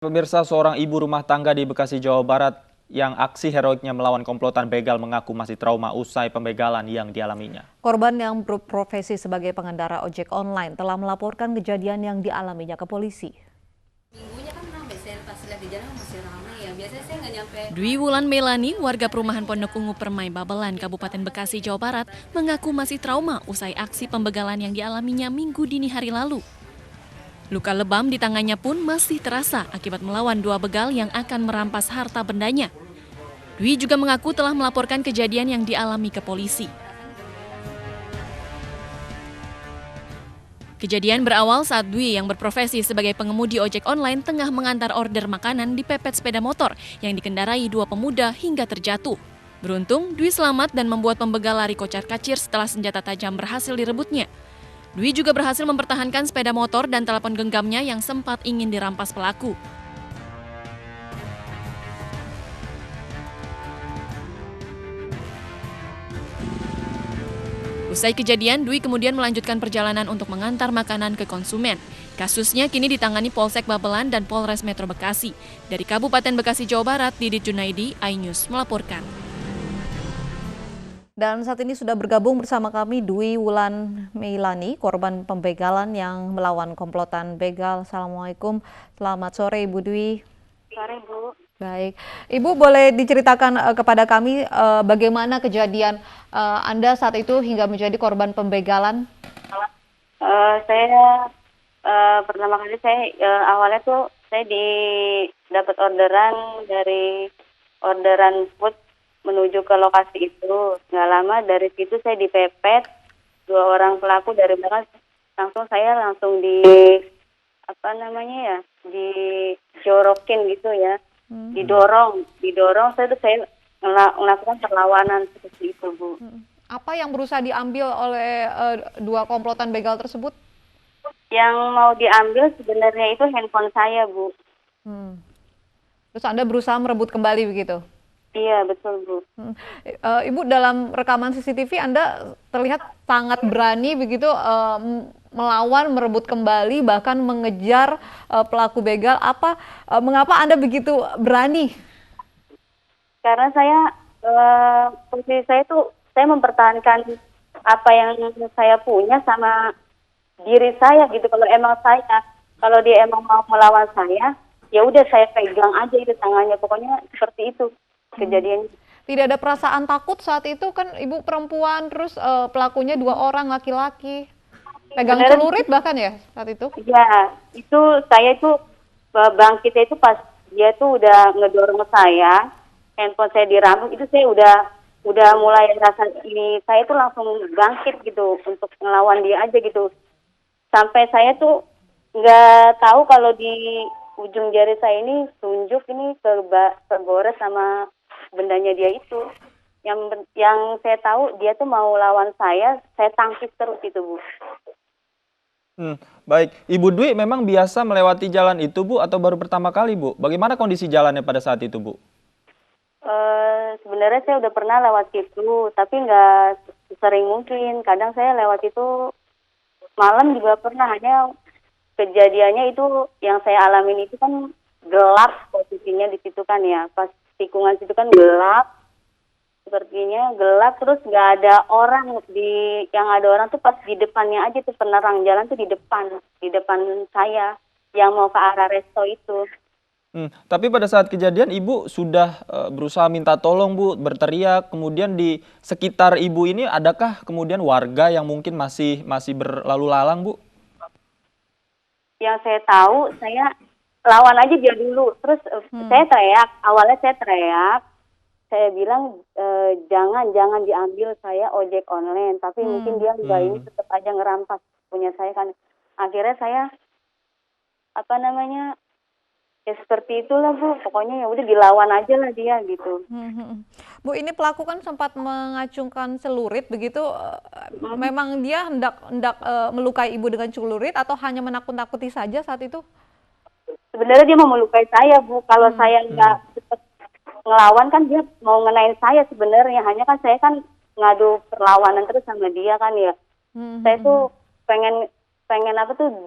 Pemirsa, seorang ibu rumah tangga di Bekasi, Jawa Barat yang aksi heroiknya melawan komplotan begal mengaku masih trauma usai pembegalan yang dialaminya. Korban yang berprofesi sebagai pengendara ojek online telah melaporkan kejadian yang dialaminya ke polisi. Dwi Wulan Melani, warga perumahan Pondok Ungu Permai Babelan, Kabupaten Bekasi, Jawa Barat, mengaku masih trauma usai aksi pembegalan yang dialaminya Minggu dini hari lalu. Luka lebam di tangannya pun masih terasa akibat melawan dua begal yang akan merampas harta bendanya. Dwi juga mengaku telah melaporkan kejadian yang dialami ke polisi. Kejadian berawal saat Dwi yang berprofesi sebagai pengemudi ojek online tengah mengantar order makanan dipepet sepeda motor yang dikendarai dua pemuda hingga terjatuh. Beruntung, Dwi selamat dan membuat pembegal lari kocar-kacir setelah senjata tajam berhasil direbutnya. Dwi juga berhasil mempertahankan sepeda motor dan telepon genggamnya yang sempat ingin dirampas pelaku. Usai kejadian, Dwi kemudian melanjutkan perjalanan untuk mengantar makanan ke konsumen. Kasusnya kini ditangani Polsek Babelan dan Polres Metro Bekasi. Dari Kabupaten Bekasi, Jawa Barat, Didit Junaidi, iNews melaporkan. Dan saat ini sudah bergabung bersama kami Dwi Wulan Melani, korban pembegalan yang melawan komplotan begal. Assalamualaikum, selamat sore Ibu Dwi. Sore Bu. Baik, Ibu boleh diceritakan kepada kami bagaimana kejadian Anda saat itu hingga menjadi korban pembegalan? Saya pertama kali awalnya tuh saya dapat orderan dari orderan food menuju ke lokasi itu. Nggak lama dari situ saya dipepet dua orang pelaku dari belakang, saya langsung dijorokin gitu ya. Didorong saya melakukan perlawanan seperti itu Bu. Apa yang berusaha diambil oleh dua komplotan begal tersebut? Yang mau diambil sebenarnya itu handphone saya Bu. Terus Anda berusaha merebut kembali begitu? Iya betul Bu. Ibu, dalam rekaman CCTV Anda terlihat sangat berani begitu melawan, merebut kembali, bahkan mengejar pelaku begal. Mengapa Anda begitu berani? Karena posisi saya mempertahankan apa yang saya punya sama diri saya gitu. Kalau dia emang mau melawan saya, ya udah saya pegang aja itu tangannya. Pokoknya seperti itu kejadiannya. Tidak ada perasaan takut saat itu, kan Ibu perempuan, terus pelakunya dua orang laki-laki. Pegang celurit bahkan ya saat itu? Iya, saya bangkitnya itu pas dia tuh udah ngedorong saya, handphone saya dirampas, itu saya udah mulai rasa ini, saya tuh langsung bangkit gitu untuk ngelawan dia aja gitu. Sampai saya tuh nggak tahu kalau di ujung jari saya ini tunjuk ini kegores sama bendanya dia itu. Yang saya tahu dia tuh mau lawan saya tangkis terus itu Bu. Baik, Ibu Dwi memang biasa melewati jalan itu Bu atau baru pertama kali Bu? Bagaimana kondisi jalannya pada saat itu Bu? Sebenarnya saya udah pernah lewat situ, tapi nggak sering mungkin. Kadang saya lewat itu malam juga pernah, hanya kejadiannya itu yang saya alamin itu kan gelap posisinya di situ kan ya. Pas tikungan situ kan gelap. Sepertinya gelap, terus nggak ada orang yang ada orang tuh pas di depannya aja tuh, penerang jalan tuh di depan saya yang mau ke arah resto itu. Tapi pada saat kejadian Ibu sudah berusaha minta tolong Bu, berteriak, kemudian di sekitar Ibu ini adakah kemudian warga yang mungkin masih berlalu lalang Bu? Yang saya tahu, saya lawan aja dia dulu, terus awalnya saya teriak. Saya bilang jangan diambil, saya ojek online, tapi mungkin dia enggak, ini tetap aja ngerampas punya saya kan. Akhirnya saya ya seperti itulah Bu, pokoknya ya udah dilawan aja lah dia gitu. Bu, ini pelaku kan sempat mengacungkan celurit begitu, memang dia hendak melukai Ibu dengan celurit atau hanya menakut-nakuti saja saat itu? Sebenarnya dia mau melukai saya Bu, kalau saya nggak cepat ngelawan kan dia mau ngenain saya sebenarnya, hanya kan saya kan ngadu perlawanan terus sama dia kan ya. Saya tuh pengen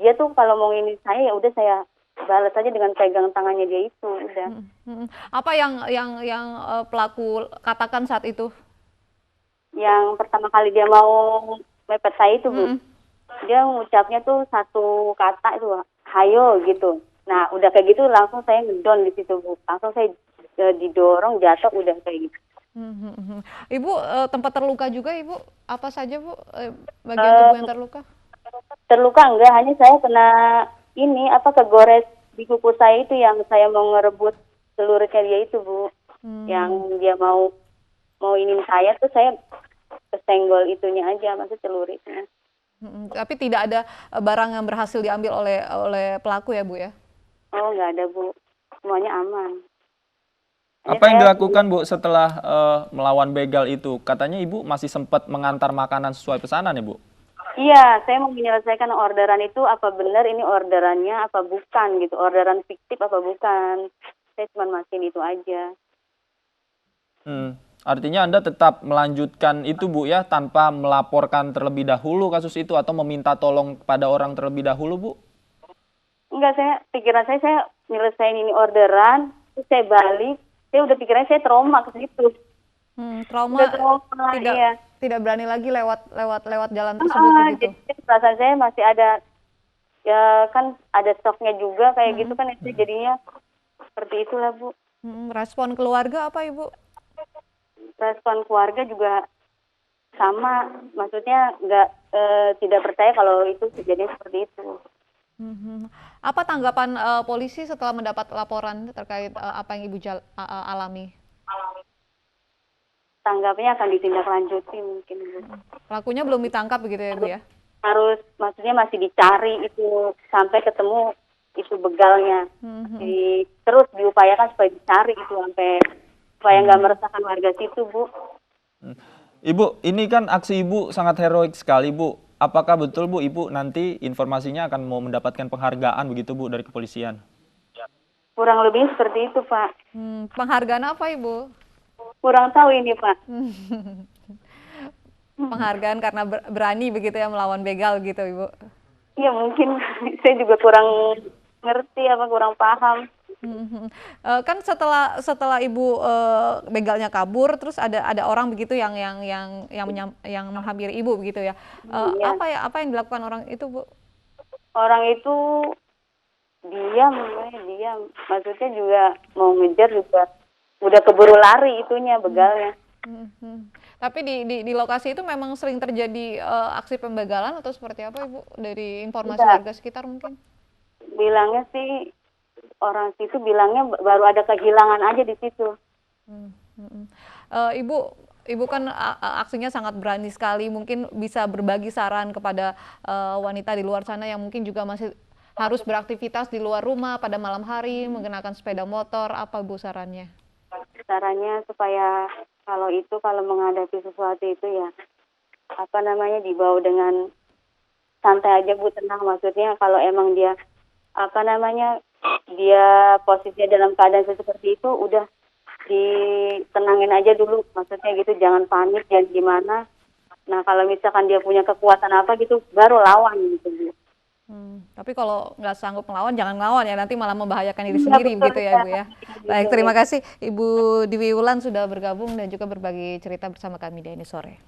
dia tuh kalau mau ini saya ya udah saya balas aja dengan pegang tangannya dia itu, udah. Apa yang pelaku katakan saat itu? Yang pertama kali dia mau mepet saya itu, Bu. Mm-mm. Dia ngucapnya tuh satu kata itu, hayo gitu. Nah, udah kayak gitu langsung saya ngedon di situ, Bu. Langsung saya didorong jatuh udah kayak gitu. Ibu tempat terluka juga, Ibu? Apa saja, Bu? Bagian tubuh yang terluka? Terluka enggak, hanya saya kena ini apa kegores di kuku saya itu yang saya mau ngerebut celuritnya dia itu, Bu. Yang dia mau inin saya tuh saya kesenggol itunya aja, maksud celuritnya. Tapi tidak ada barang yang berhasil diambil oleh pelaku ya, Bu ya? Oh, enggak ada, Bu. Semuanya aman. Apa yang dilakukan Bu setelah melawan begal itu? Katanya Ibu masih sempat mengantar makanan sesuai pesanan ya Bu? Iya, saya mau menyelesaikan orderan itu apa benar ini orderannya apa bukan gitu. Orderan fiktif apa bukan. Saya cuma mastiin itu aja. Artinya Anda tetap melanjutkan itu Bu ya, tanpa melaporkan terlebih dahulu kasus itu atau meminta tolong pada orang terlebih dahulu Bu? Enggak, pikiran saya nyelesain ini orderan, terus saya balik, saya udah pikirannya saya trauma ke situ. Trauma, Udah trauma, iya. tidak berani lagi lewat jalan tersebut begitu. Jadi perasaan saya masih ada, ya kan ada stoknya juga kayak gitu kan, itu jadinya seperti itulah, Bu. Respon keluarga apa, Ibu? Respon keluarga juga sama, maksudnya tidak percaya kalau itu kejadian seperti itu. Apa tanggapan polisi setelah mendapat laporan terkait apa yang Ibu alami? Tanggapnya akan ditindaklanjuti mungkin, Bu. Pelakunya belum ditangkap begitu ya, Bu ya? Harus, maksudnya masih dicari itu sampai ketemu itu begalnya. Terus diupayakan supaya dicari itu supaya nggak meresahkan warga situ, Bu. Ibu, ini kan aksi Ibu sangat heroik sekali Bu. Apakah betul Bu, Ibu nanti informasinya akan mau mendapatkan penghargaan begitu Bu dari kepolisian? Kurang lebih seperti itu, Pak. Penghargaan apa, Ibu? Kurang tahu ini, Pak. Penghargaan karena berani begitu ya melawan begal gitu, Ibu? Iya, mungkin saya juga kurang ngerti kurang paham. Kan setelah Ibu begalnya kabur, terus ada orang begitu yang menghampiri Ibu begitu ya. Iya. Apa yang dilakukan orang itu, Bu? Orang itu diam. Maksudnya juga mau ngejar juga udah keburu lari itunya begalnya. Tapi di lokasi itu memang sering terjadi aksi pembegalan atau seperti apa, Ibu? Dari informasi warga sekitar mungkin? Bilangnya sih orang situ bilangnya baru ada kehilangan aja di situ. Ibu kan aksinya sangat berani sekali, mungkin bisa berbagi saran kepada wanita di luar sana yang mungkin juga masih harus beraktivitas di luar rumah pada malam hari, menggunakan sepeda motor, apa Bu sarannya? Sarannya supaya kalau menghadapi sesuatu itu ya dibawa dengan santai aja, Bu, tenang. Maksudnya kalau emang dia dia posisinya dalam keadaan seperti itu udah ditenangin aja dulu, maksudnya gitu, jangan panik, jangan gimana. Nah, kalau misalkan dia punya kekuatan apa gitu baru lawan gitu, Bu. Tapi kalau nggak sanggup melawan, jangan ngelawan ya, nanti malah membahayakan diri sendiri begitu ya, Bu ya. Baik, terima kasih Ibu Dewi Wulan sudah bergabung dan juga berbagi cerita bersama kami di ini sore.